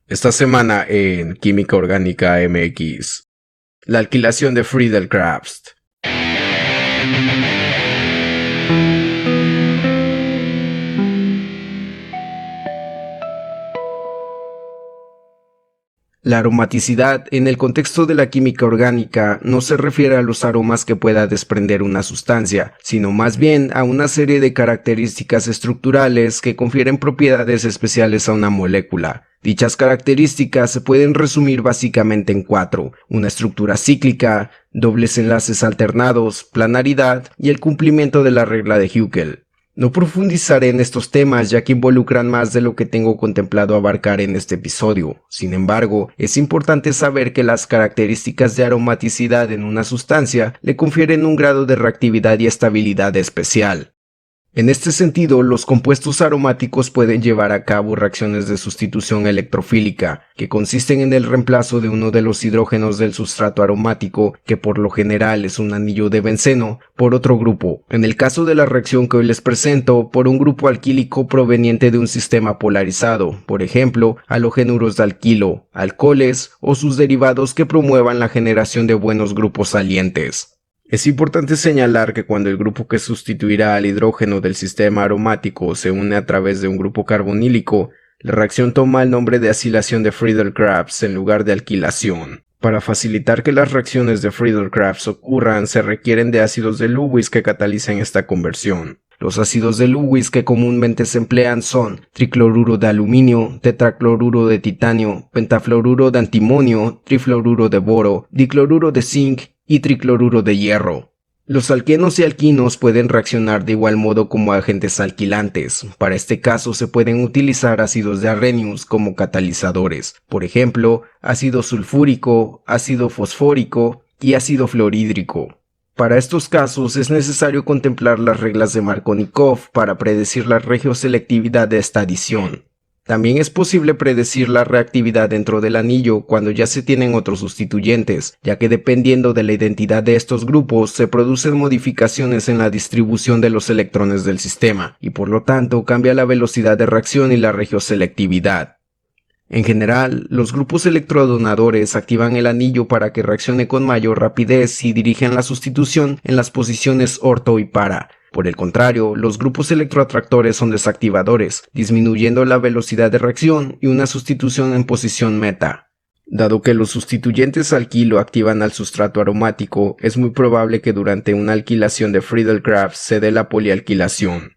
Esta semana en Química Orgánica MX, la alquilación de Friedel-Crafts. La aromaticidad en el contexto de la química orgánica no se refiere a los aromas que pueda desprender una sustancia, sino más bien a una serie de características estructurales que confieren propiedades especiales a una molécula. Dichas características se pueden resumir básicamente en 4: una estructura cíclica, dobles enlaces alternados, planaridad y el cumplimiento de la regla de Huckel. No profundizaré en estos temas ya que involucran más de lo que tengo contemplado abarcar en este episodio. Sin embargo, es importante saber que las características de aromaticidad en una sustancia le confieren un grado de reactividad y estabilidad especial. En este sentido, los compuestos aromáticos pueden llevar a cabo reacciones de sustitución electrofílica, que consisten en el reemplazo de uno de los hidrógenos del sustrato aromático, que por lo general es un anillo de benceno, por otro grupo. En el caso de la reacción que hoy les presento, por un grupo alquílico proveniente de un sistema polarizado, por ejemplo, halogenuros de alquilo, alcoholes o sus derivados que promuevan la generación de buenos grupos salientes. Es importante señalar que cuando el grupo que sustituirá al hidrógeno del sistema aromático se une a través de un grupo carbonílico, la reacción toma el nombre de acilación de Friedel-Crafts en lugar de alquilación. Para facilitar que las reacciones de Friedel-Crafts ocurran, se requieren de ácidos de Lewis que catalicen esta conversión. Los ácidos de Lewis que comúnmente se emplean son tricloruro de aluminio, tetracloruro de titanio, pentafluoruro de antimonio, trifluoruro de boro, dicloruro de zinc y tricloruro de hierro. Los alquenos y alquinos pueden reaccionar de igual modo como agentes alquilantes. Para este caso se pueden utilizar ácidos de Arrhenius como catalizadores, por ejemplo, ácido sulfúrico, ácido fosfórico y ácido fluorhídrico. Para estos casos es necesario contemplar las reglas de Markovnikov para predecir la regioselectividad de esta adición. También es posible predecir la reactividad dentro del anillo cuando ya se tienen otros sustituyentes, ya que dependiendo de la identidad de estos grupos se producen modificaciones en la distribución de los electrones del sistema, y por lo tanto cambia la velocidad de reacción y la regioselectividad. En general, los grupos electrodonadores activan el anillo para que reaccione con mayor rapidez y dirigen la sustitución en las posiciones orto y para. Por el contrario, los grupos electroatractores son desactivadores, disminuyendo la velocidad de reacción y una sustitución en posición meta. Dado que los sustituyentes alquilo activan al sustrato aromático, es muy probable que durante una alquilación de Friedel-Crafts se dé la polialquilación.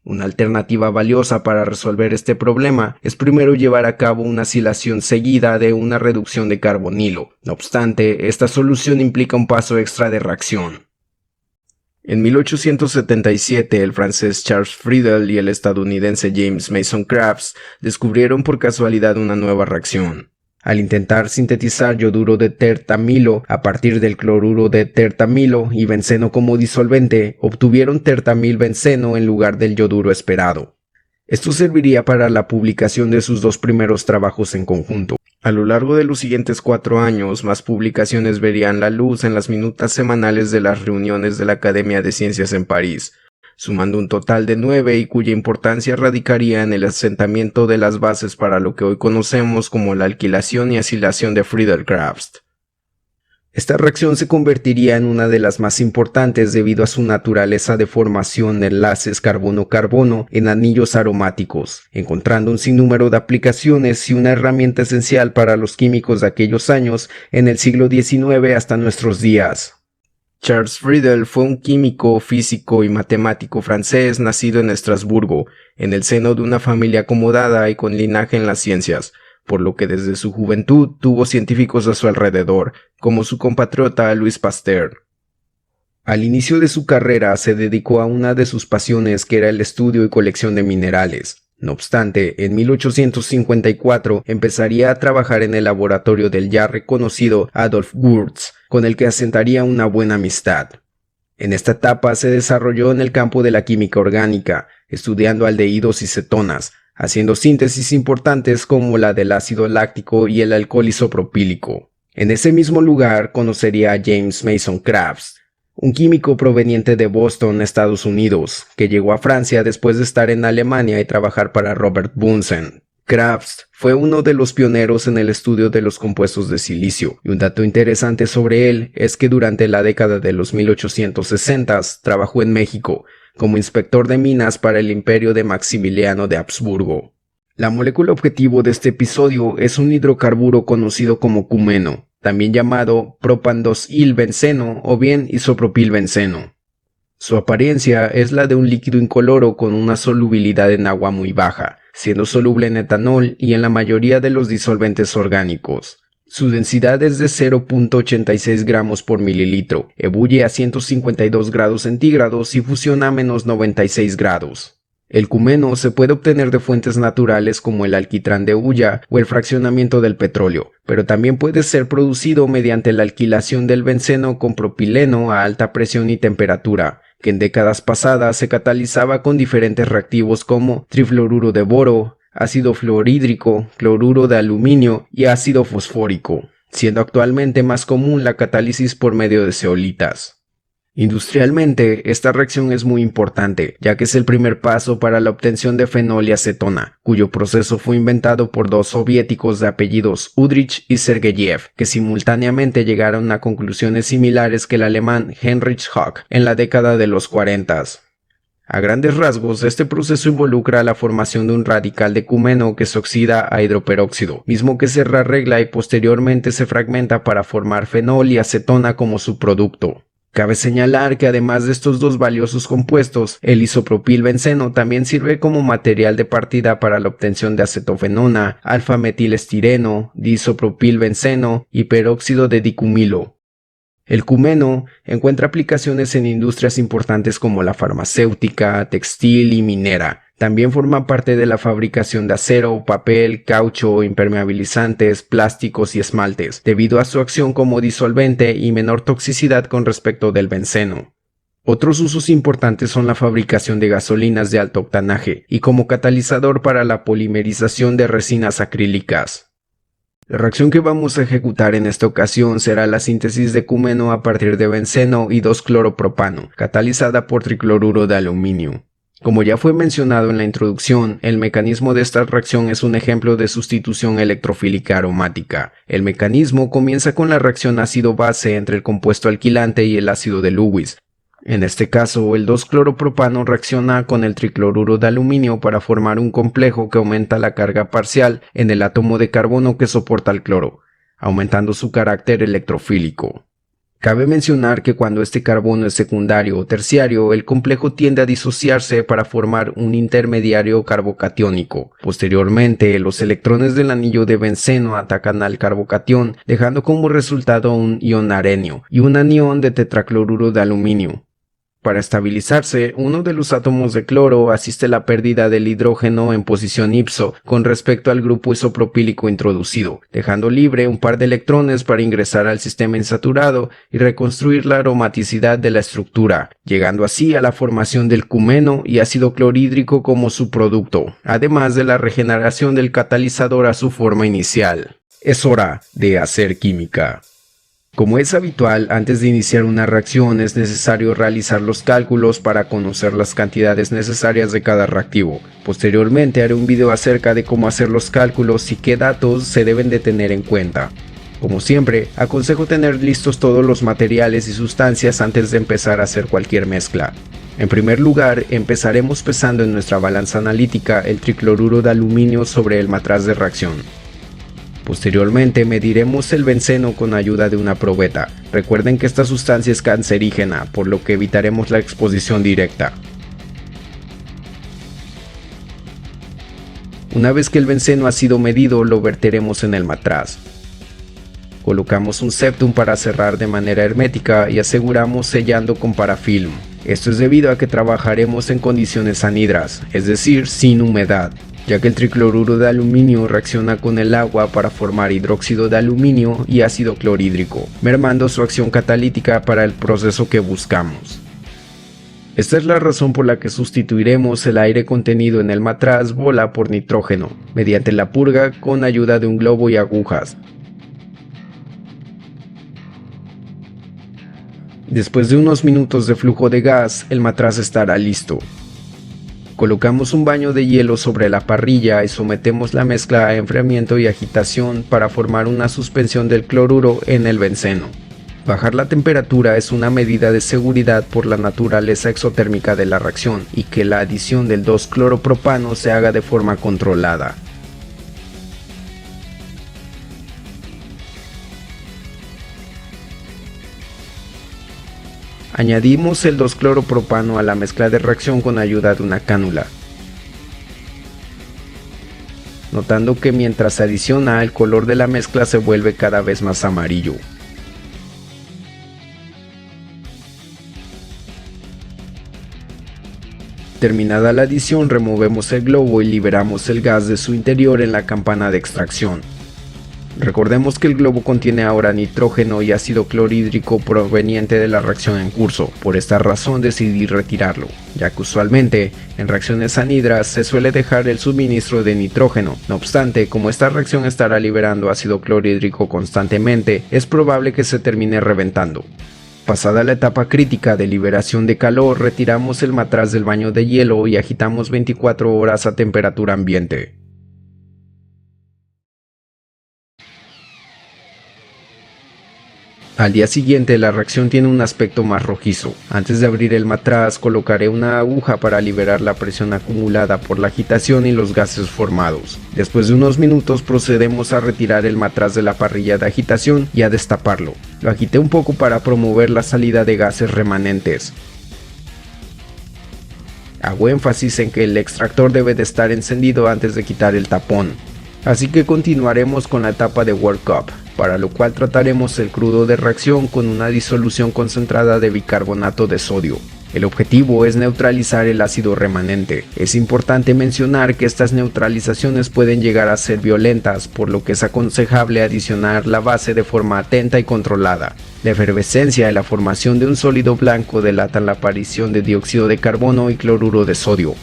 Una alternativa valiosa para resolver este problema es primero llevar a cabo una acilación seguida de una reducción de carbonilo. No obstante, esta solución implica un paso extra de reacción. En 1877, el francés Charles Friedel y el estadounidense James Mason Crafts descubrieron por casualidad una nueva reacción. Al intentar sintetizar yoduro de tertamilo a partir del cloruro de tertamilo y benceno como disolvente, obtuvieron tertamilbenceno en lugar del yoduro esperado. Esto serviría para la publicación de sus dos primeros trabajos en conjunto. A lo largo de los siguientes 4 años, más publicaciones verían la luz en las minutas semanales de las reuniones de la Academia de Ciencias en París, sumando un total de 9 y cuya importancia radicaría en el asentamiento de las bases para lo que hoy conocemos como la alquilación y acilación de Friedel-Crafts. Esta reacción se convertiría en una de las más importantes debido a su naturaleza de formación de enlaces carbono-carbono en anillos aromáticos, encontrando un sinnúmero de aplicaciones y una herramienta esencial para los químicos de aquellos años en el siglo XIX hasta nuestros días. Charles Friedel fue un químico, físico y matemático francés nacido en Estrasburgo, en el seno de una familia acomodada y con linaje en las ciencias, por lo que desde su juventud tuvo científicos a su alrededor, como su compatriota Louis Pasteur. Al inicio de su carrera se dedicó a una de sus pasiones que era el estudio y colección de minerales. No obstante, en 1854 empezaría a trabajar en el laboratorio del ya reconocido Adolf Wurtz, con el que asentaría una buena amistad. En esta etapa se desarrolló en el campo de la química orgánica, estudiando aldehídos y cetonas, haciendo síntesis importantes como la del ácido láctico y el alcohol isopropílico. En ese mismo lugar conocería a James Mason Crafts, un químico proveniente de Boston, Estados Unidos, que llegó a Francia después de estar en Alemania y trabajar para Robert Bunsen. Crafts fue uno de los pioneros en el estudio de los compuestos de silicio, y un dato interesante sobre él es que durante la década de los 1860s trabajó en México como inspector de minas para el imperio de Maximiliano de Habsburgo. La molécula objetivo de este episodio es un hidrocarburo conocido como cumeno, también llamado propan-2-il-benceno o bien isopropilbenceno. Su apariencia es la de un líquido incoloro con una solubilidad en agua muy baja, siendo soluble en etanol y en la mayoría de los disolventes orgánicos. Su densidad es de 0.86 gramos por mililitro, ebulle a 152 grados centígrados y fusiona a menos 96 grados. El cumeno se puede obtener de fuentes naturales como el alquitrán de hulla o el fraccionamiento del petróleo, pero también puede ser producido mediante la alquilación del benceno con propileno a alta presión y temperatura, que en décadas pasadas se catalizaba con diferentes reactivos como trifluoruro de boro, ácido fluorhídrico, cloruro de aluminio y ácido fosfórico, siendo actualmente más común la catálisis por medio de zeolitas. Industrialmente, esta reacción es muy importante, ya que es el primer paso para la obtención de fenol y acetona, cuyo proceso fue inventado por dos soviéticos de apellidos Udrich y Sergeyev, que simultáneamente llegaron a conclusiones similares que el alemán Heinrich Hock en la década de los 40. A grandes rasgos, este proceso involucra la formación de un radical de cumeno que se oxida a hidroperóxido, mismo que se rearregla y posteriormente se fragmenta para formar fenol y acetona como subproducto. Cabe señalar que además de estos dos valiosos compuestos, el isopropilbenceno también sirve como material de partida para la obtención de acetofenona, alfa-metilestireno, diisopropilbenceno y peróxido de dicumilo. El cumeno encuentra aplicaciones en industrias importantes como la farmacéutica, textil y minera. También forma parte de la fabricación de acero, papel, caucho, impermeabilizantes, plásticos y esmaltes, debido a su acción como disolvente y menor toxicidad con respecto del benceno. Otros usos importantes son la fabricación de gasolinas de alto octanaje y como catalizador para la polimerización de resinas acrílicas. La reacción que vamos a ejecutar en esta ocasión será la síntesis de cumeno a partir de benceno y 2-cloropropano, catalizada por tricloruro de aluminio. Como ya fue mencionado en la introducción, el mecanismo de esta reacción es un ejemplo de sustitución electrofílica aromática. El mecanismo comienza con la reacción ácido-base entre el compuesto alquilante y el ácido de Lewis. En este caso, el 2-cloropropano reacciona con el tricloruro de aluminio para formar un complejo que aumenta la carga parcial en el átomo de carbono que soporta el cloro, aumentando su carácter electrofílico. Cabe mencionar que cuando este carbono es secundario o terciario, el complejo tiende a disociarse para formar un intermediario carbocatiónico. Posteriormente, los electrones del anillo de benceno atacan al carbocatión, dejando como resultado un ion arenio y un anión de tetracloruro de aluminio. Para estabilizarse, uno de los átomos de cloro asiste la pérdida del hidrógeno en posición ipso con respecto al grupo isopropílico introducido, dejando libre un par de electrones para ingresar al sistema insaturado y reconstruir la aromaticidad de la estructura, llegando así a la formación del cumeno y ácido clorhídrico como subproducto, además de la regeneración del catalizador a su forma inicial. Es hora de hacer química. Como es habitual, antes de iniciar una reacción es necesario realizar los cálculos para conocer las cantidades necesarias de cada reactivo. Posteriormente haré un video acerca de cómo hacer los cálculos y qué datos se deben de tener en cuenta. Como siempre, aconsejo tener listos todos los materiales y sustancias antes de empezar a hacer cualquier mezcla. En primer lugar, empezaremos pesando en nuestra balanza analítica el tricloruro de aluminio sobre el matraz de reacción. Posteriormente mediremos el benceno con ayuda de una probeta. Recuerden que esta sustancia es cancerígena, por lo que evitaremos la exposición directa. Una vez que el benceno ha sido medido, lo verteremos en el matraz. Colocamos un septum para cerrar de manera hermética y aseguramos sellando con parafilm. Esto es debido a que trabajaremos en condiciones anhidras, es decir, sin humedad, ya que el tricloruro de aluminio reacciona con el agua para formar hidróxido de aluminio y ácido clorhídrico, mermando su acción catalítica para el proceso que buscamos. Esta es la razón por la que sustituiremos el aire contenido en el matraz bola por nitrógeno, mediante la purga con ayuda de un globo y agujas. Después de unos minutos de flujo de gas, el matraz estará listo. Colocamos un baño de hielo sobre la parrilla y sometemos la mezcla a enfriamiento y agitación para formar una suspensión del cloruro en el benceno. Bajar la temperatura es una medida de seguridad por la naturaleza exotérmica de la reacción y que la adición del 2-cloropropano se haga de forma controlada. Añadimos el 2-cloropropano a la mezcla de reacción con ayuda de una cánula, notando que mientras se adiciona el color de la mezcla se vuelve cada vez más amarillo. Terminada la adición, removemos el globo y liberamos el gas de su interior en la campana de extracción. Recordemos que el globo contiene ahora nitrógeno y ácido clorhídrico proveniente de la reacción en curso. Por esta razón decidí retirarlo, ya que usualmente en reacciones anhidras se suele dejar el suministro de nitrógeno. No obstante, como esta reacción estará liberando ácido clorhídrico constantemente, es probable que se termine reventando. Pasada la etapa crítica de liberación de calor, retiramos el matraz del baño de hielo y agitamos 24 horas a temperatura ambiente. Al día siguiente la reacción tiene un aspecto más rojizo. Antes de abrir el matraz colocaré una aguja para liberar la presión acumulada por la agitación y los gases formados. Después de unos minutos procedemos a retirar el matraz de la parrilla de agitación y a destaparlo. Lo agité un poco para promover la salida de gases remanentes. Hago énfasis en que el extractor debe de estar encendido antes de quitar el tapón. Así que continuaremos con la etapa de workup, para lo cual trataremos el crudo de reacción con una disolución concentrada de bicarbonato de sodio. El objetivo es neutralizar el ácido remanente. Es importante mencionar que estas neutralizaciones pueden llegar a ser violentas, por lo que es aconsejable adicionar la base de forma atenta y controlada. La efervescencia y la formación de un sólido blanco delatan la aparición de dióxido de carbono y cloruro de sodio.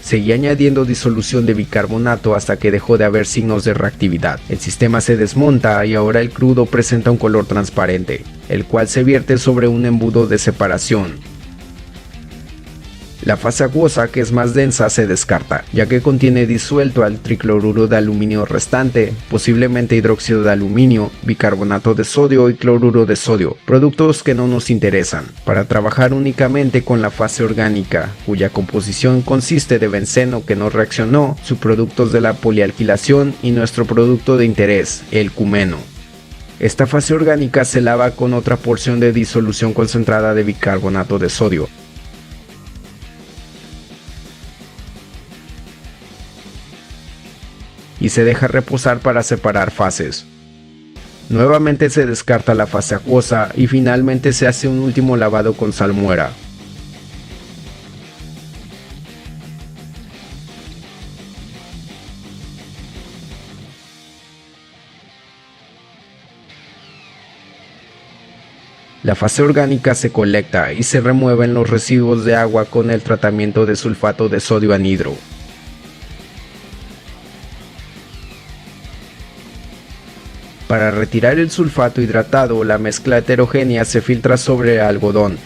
Seguí añadiendo disolución de bicarbonato hasta que dejó de haber signos de reactividad. El sistema se desmonta y ahora el crudo presenta un color transparente, el cual se vierte sobre un embudo de separación. La fase acuosa, que es más densa, se descarta, ya que contiene disuelto al tricloruro de aluminio restante, posiblemente hidróxido de aluminio, bicarbonato de sodio y cloruro de sodio, productos que no nos interesan, para trabajar únicamente con la fase orgánica, cuya composición consiste de benceno que no reaccionó, subproductos de la polialquilación y nuestro producto de interés, el cumeno. Esta fase orgánica se lava con otra porción de disolución concentrada de bicarbonato de sodio, y se deja reposar para separar fases. Nuevamente se descarta la fase acuosa y finalmente se hace un último lavado con salmuera. La fase orgánica se colecta y se remueven los residuos de agua con el tratamiento de sulfato de sodio anhidro. Para retirar el sulfato hidratado, la mezcla heterogénea se filtra sobre el algodón.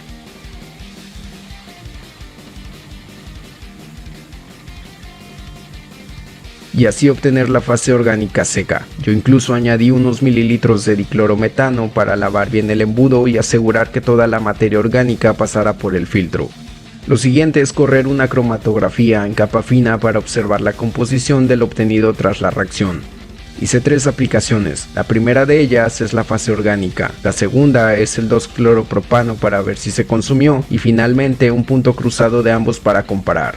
Y así obtener la fase orgánica seca. Yo incluso añadí unos mililitros de diclorometano para lavar bien el embudo y asegurar que toda la materia orgánica pasara por el filtro. Lo siguiente es correr una cromatografía en capa fina para observar la composición del obtenido tras la reacción. Hice 3 aplicaciones. La primera de ellas es la fase orgánica, la segunda es el 2-cloropropano para ver si se consumió y finalmente un punto cruzado de ambos para comparar.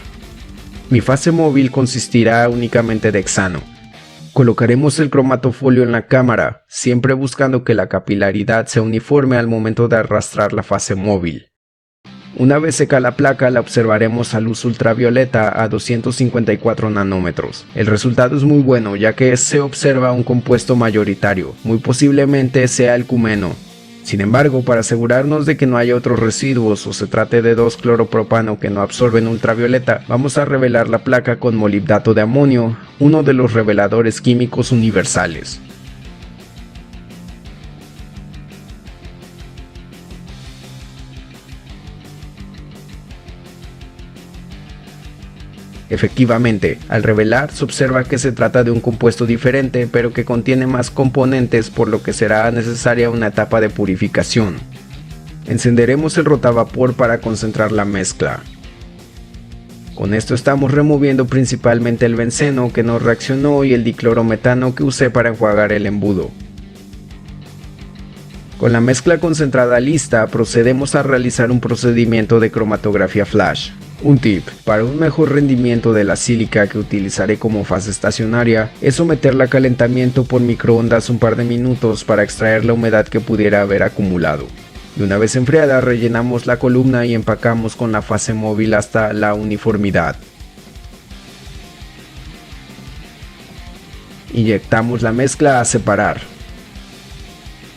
Mi fase móvil consistirá únicamente de hexano. Colocaremos el cromatofolio en la cámara, siempre buscando que la capilaridad sea uniforme al momento de arrastrar la fase móvil. Una vez seca la placa, la observaremos a luz ultravioleta a 254 nanómetros. El resultado es muy bueno, ya que se observa un compuesto mayoritario, muy posiblemente sea el cumeno. Sin embargo, para asegurarnos de que no haya otros residuos o se trate de 2-cloropropano que no absorben ultravioleta, vamos a revelar la placa con molibdato de amonio, uno de los reveladores químicos universales. Efectivamente, al revelar se observa que se trata de un compuesto diferente, pero que contiene más componentes, por lo que será necesaria una etapa de purificación. Encenderemos el rotavapor para concentrar la mezcla. Con esto estamos removiendo principalmente el benceno que no reaccionó y el diclorometano que usé para enjuagar el embudo. Con la mezcla concentrada lista, procedemos a realizar un procedimiento de cromatografía flash. Un tip para un mejor rendimiento de la sílica que utilizaré como fase estacionaria es someterla a calentamiento por microondas un par de minutos para extraer la humedad que pudiera haber acumulado. Y una vez enfriada, rellenamos la columna y empacamos con la fase móvil hasta la uniformidad. Inyectamos la mezcla a separar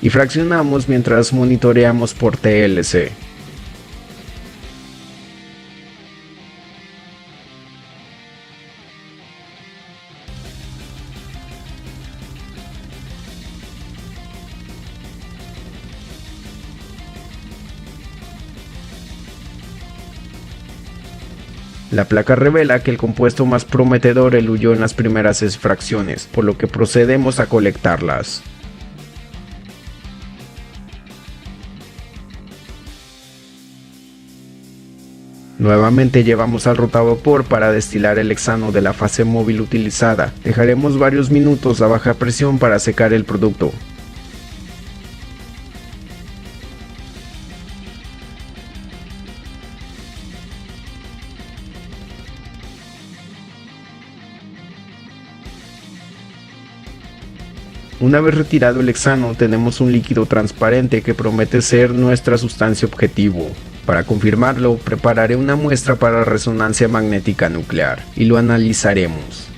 y fraccionamos mientras monitoreamos por TLC. La placa revela que el compuesto más prometedor eluyó en las primeras fracciones, por lo que procedemos a colectarlas. Nuevamente llevamos al rotavapor para destilar el hexano de la fase móvil utilizada. Dejaremos varios minutos a baja presión para secar el producto. Una vez retirado el hexano, tenemos un líquido transparente que promete ser nuestra sustancia objetivo. Para confirmarlo, prepararé una muestra para resonancia magnética nuclear y lo analizaremos.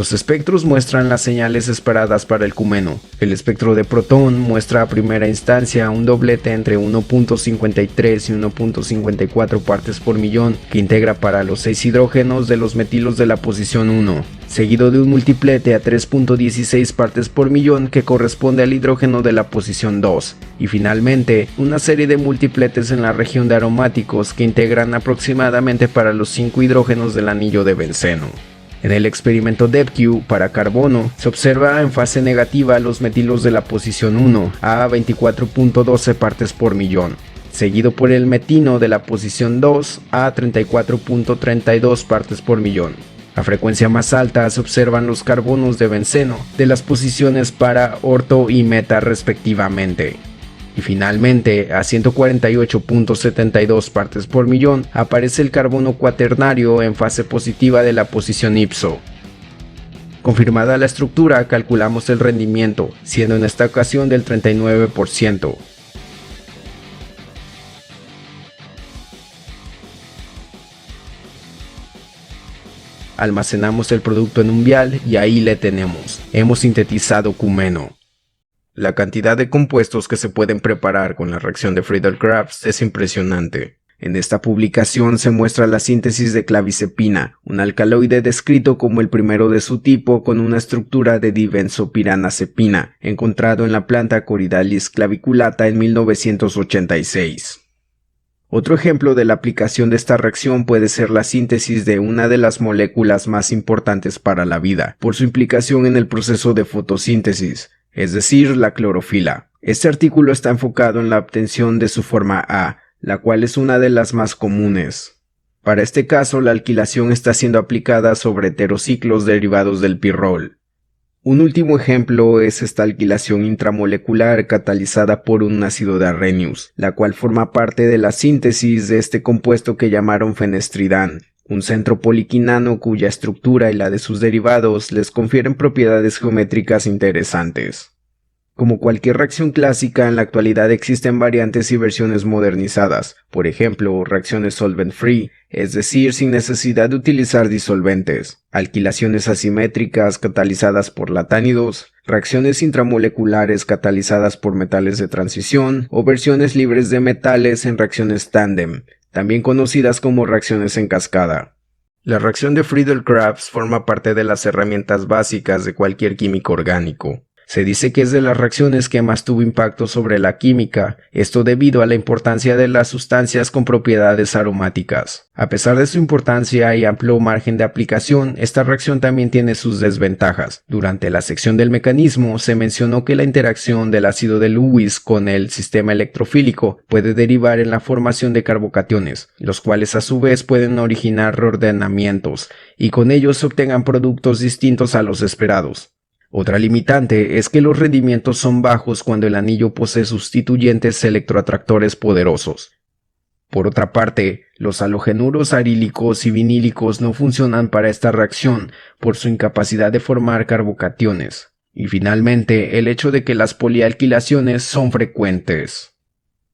Los espectros muestran las señales esperadas para el cumeno. El espectro de protón muestra a primera instancia un doblete entre 1.53 y 1.54 partes por millón que integra para los 6 hidrógenos de los metilos de la posición 1, seguido de un multiplete a 3.16 partes por millón que corresponde al hidrógeno de la posición 2, y finalmente una serie de multipletes en la región de aromáticos que integran aproximadamente para los 5 hidrógenos del anillo de benceno. En el experimento DEPQ para carbono, se observa en fase negativa los metilos de la posición 1 a 24.12 partes por millón, seguido por el metino de la posición 2 a 34.32 partes por millón. A frecuencia más alta se observan los carbonos de benceno de las posiciones para, orto y meta respectivamente. Y finalmente, a 148.72 partes por millón, aparece el carbono cuaternario en fase positiva de la posición ipso. Confirmada la estructura, calculamos el rendimiento, siendo en esta ocasión del 39%. Almacenamos el producto en un vial y ahí le tenemos. Hemos sintetizado cumeno. La cantidad de compuestos que se pueden preparar con la reacción de Friedel-Crafts es impresionante. En esta publicación se muestra la síntesis de clavicepina, un alcaloide descrito como el primero de su tipo con una estructura de dibenzopiranazepina, encontrado en la planta Corydalis claviculata en 1986. Otro ejemplo de la aplicación de esta reacción puede ser la síntesis de una de las moléculas más importantes para la vida, por su implicación en el proceso de fotosíntesis, es decir, la clorofila. Este artículo está enfocado en la obtención de su forma A, la cual es una de las más comunes. Para este caso, la alquilación está siendo aplicada sobre heterociclos derivados del pirrol. Un último ejemplo es esta alquilación intramolecular catalizada por un ácido de Arrhenius, la cual forma parte de la síntesis de este compuesto que llamaron fenestridán, un centro poliquinano cuya estructura y la de sus derivados les confieren propiedades geométricas interesantes. Como cualquier reacción clásica, en la actualidad existen variantes y versiones modernizadas, por ejemplo, reacciones solvent-free, es decir, sin necesidad de utilizar disolventes, alquilaciones asimétricas catalizadas por latánidos, reacciones intramoleculares catalizadas por metales de transición o versiones libres de metales en reacciones tándem, también conocidas como reacciones en cascada. La reacción de Friedel-Crafts forma parte de las herramientas básicas de cualquier químico orgánico. Se dice que es de las reacciones que más tuvo impacto sobre la química, esto debido a la importancia de las sustancias con propiedades aromáticas. A pesar de su importancia y amplio margen de aplicación, esta reacción también tiene sus desventajas. Durante la sección del mecanismo se mencionó que la interacción del ácido de Lewis con el sistema electrofílico puede derivar en la formación de carbocationes, los cuales a su vez pueden originar reordenamientos, y con ellos se obtengan productos distintos a los esperados. Otra limitante es que los rendimientos son bajos cuando el anillo posee sustituyentes electroatractores poderosos. Por otra parte, los halogenuros arílicos y vinílicos no funcionan para esta reacción por su incapacidad de formar carbocationes. Y finalmente, el hecho de que las polialquilaciones son frecuentes.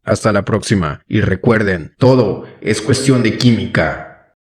Hasta la próxima, y recuerden, todo es cuestión de química.